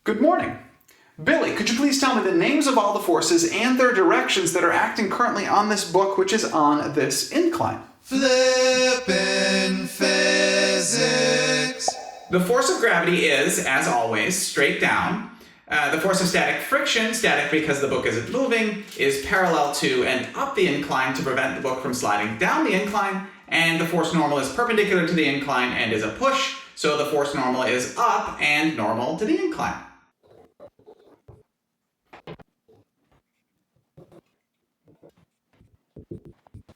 Good morning. Billy, could you please tell me the names of all the forces and their directions that are acting currently on this book, which is on this incline? Flippin' physics. The force of gravity is, as always, straight down. The force of static friction, static because the book isn't moving, is parallel to and up the incline to prevent the book from sliding down the incline. And the force normal is perpendicular to the incline and is a push, so the force normal is up and normal to the incline.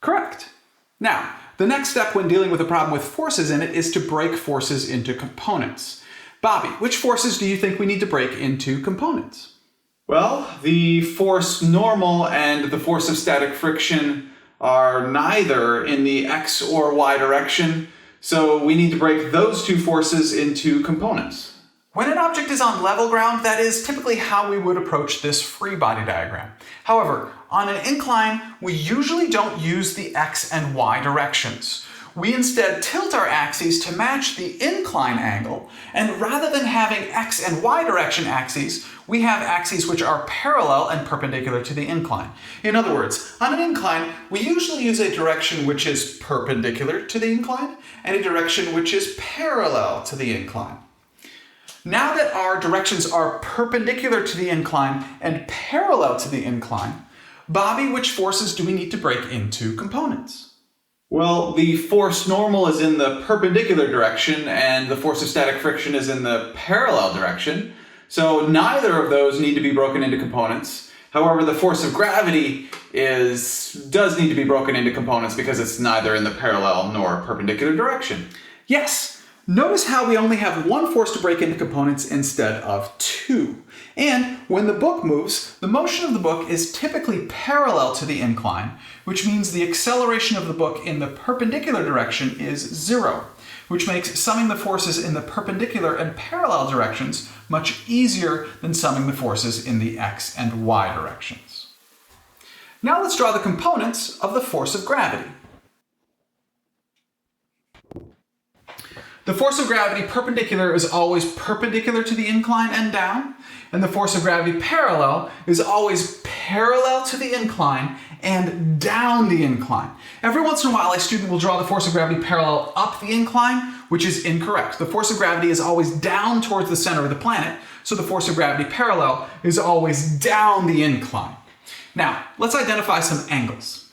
Correct. Now, the next step when dealing with a problem with forces in it is to break forces into components. Bobby, which forces do you think we need to break into components? Well, the force normal and the force of static friction are neither in the x or y direction, so we need to break those two forces into components. When an object is on level ground, that is typically how we would approach this free body diagram. However, on an incline, we usually don't use the x and y directions. We instead tilt our axes to match the incline angle, and rather than having x and y direction axes, we have axes which are parallel and perpendicular to the incline. In other words, on an incline, we usually use a direction which is perpendicular to the incline and a direction which is parallel to the incline. Now that our directions are perpendicular to the incline and parallel to the incline, Bobby, which forces do we need to break into components? Well, the force normal is in the perpendicular direction and the force of static friction is in the parallel direction, so neither of those need to be broken into components. However, the force of gravity does need to be broken into components because it's neither in the parallel nor perpendicular direction. Yes! Notice how we only have one force to break into components instead of two. And when the book moves, the motion of the book is typically parallel to the incline, which means the acceleration of the book in the perpendicular direction is 0, which makes summing the forces in the perpendicular and parallel directions much easier than summing the forces in the x and y directions. Now let's draw the components of the force of gravity. The force of gravity perpendicular is always perpendicular to the incline and down, and the force of gravity parallel is always parallel to the incline and down the incline. Every once in a while, a student will draw the force of gravity parallel up the incline, which is incorrect. The force of gravity is always down towards the center of the planet, so the force of gravity parallel is always down the incline. Now, let's identify some angles.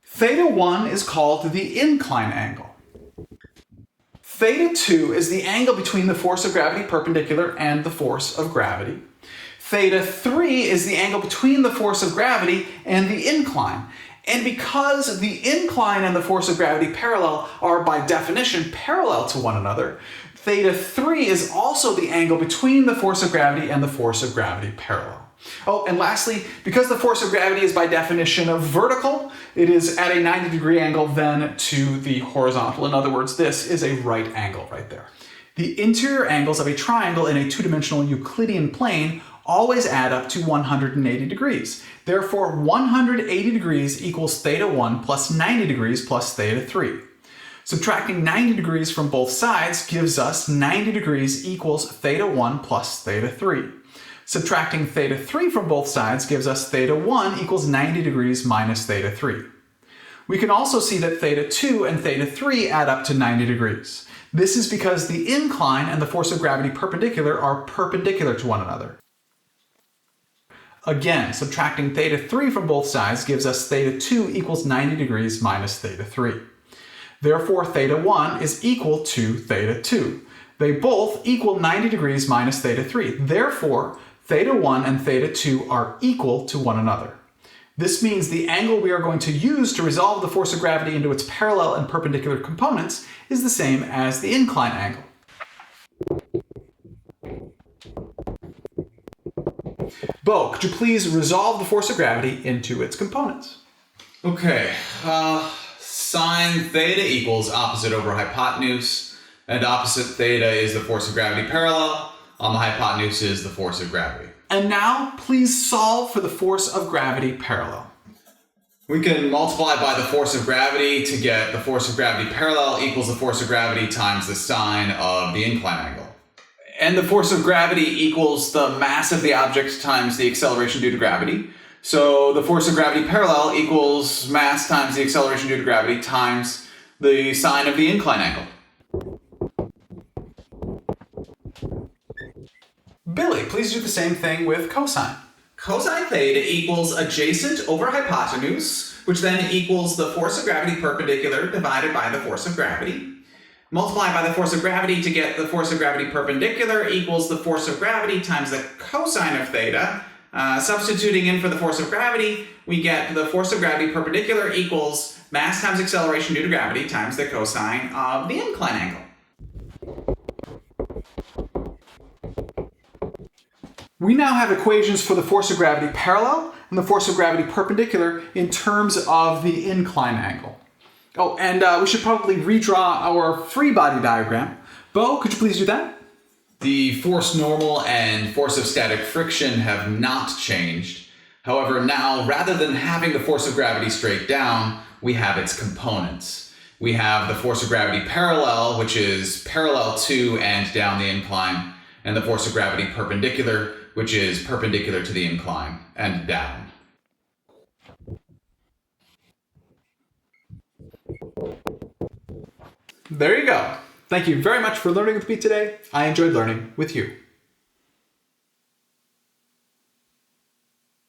Theta 1 is called the incline angle. Theta 2 is the angle between the force of gravity perpendicular and the force of gravity. Theta 3 is the angle between the force of gravity and the incline. And because the incline and the force of gravity parallel are by definition parallel to one another, Theta 3 is also the angle between the force of gravity and the force of gravity parallel. Oh, and lastly, because the force of gravity is by definition vertical, it is at a 90-degree angle then to the horizontal. In other words, this is a right angle right there. The interior angles of a triangle in a two-dimensional Euclidean plane always add up to 180 degrees. Therefore, 180 degrees equals theta 1 plus 90 degrees plus theta 3. Subtracting 90 degrees from both sides gives us 90 degrees equals theta 1 plus theta 3. Subtracting theta 3 from both sides gives us theta 1 equals 90 degrees minus theta 3. We can also see that theta 2 and theta 3 add up to 90 degrees. This is because the incline and the force of gravity perpendicular are perpendicular to one another. Again, subtracting theta 3 from both sides gives us theta 2 equals 90 degrees minus theta 3. Therefore, theta 1 is equal to theta 2. They both equal 90 degrees minus theta 3. Therefore, theta 1 and theta 2 are equal to one another. This means the angle we are going to use to resolve the force of gravity into its parallel and perpendicular components is the same as the incline angle. Bo, could you please resolve the force of gravity into its components? Okay, sine theta equals opposite over hypotenuse, and opposite theta is the force of gravity parallel. On the hypotenuse is the force of gravity. And now, please solve for the force of gravity parallel. We can multiply by the force of gravity to get the force of gravity parallel equals the force of gravity times the sine of the incline angle. And the force of gravity equals the mass of the object times the acceleration due to gravity. So the force of gravity parallel equals mass times the acceleration due to gravity times the sine of the incline angle. Billy, please do the same thing with cosine. Cosine theta equals adjacent over hypotenuse, which then equals the force of gravity perpendicular divided by the force of gravity. Multiply by the force of gravity to get the force of gravity perpendicular equals the force of gravity times the cosine of theta. Substituting in for the force of gravity, we get the force of gravity perpendicular equals mass times acceleration due to gravity times the cosine of the incline angle. We now have equations for the force of gravity parallel and the force of gravity perpendicular in terms of the incline angle. Oh, and we should probably redraw our free body diagram. Bo, could you please do that? The force normal and force of static friction have not changed. However, now, rather than having the force of gravity straight down, we have its components. We have the force of gravity parallel, which is parallel to and down the incline, and the force of gravity perpendicular, which is perpendicular to the incline and down. There you go. Thank you very much for learning with me today. I enjoyed learning with you.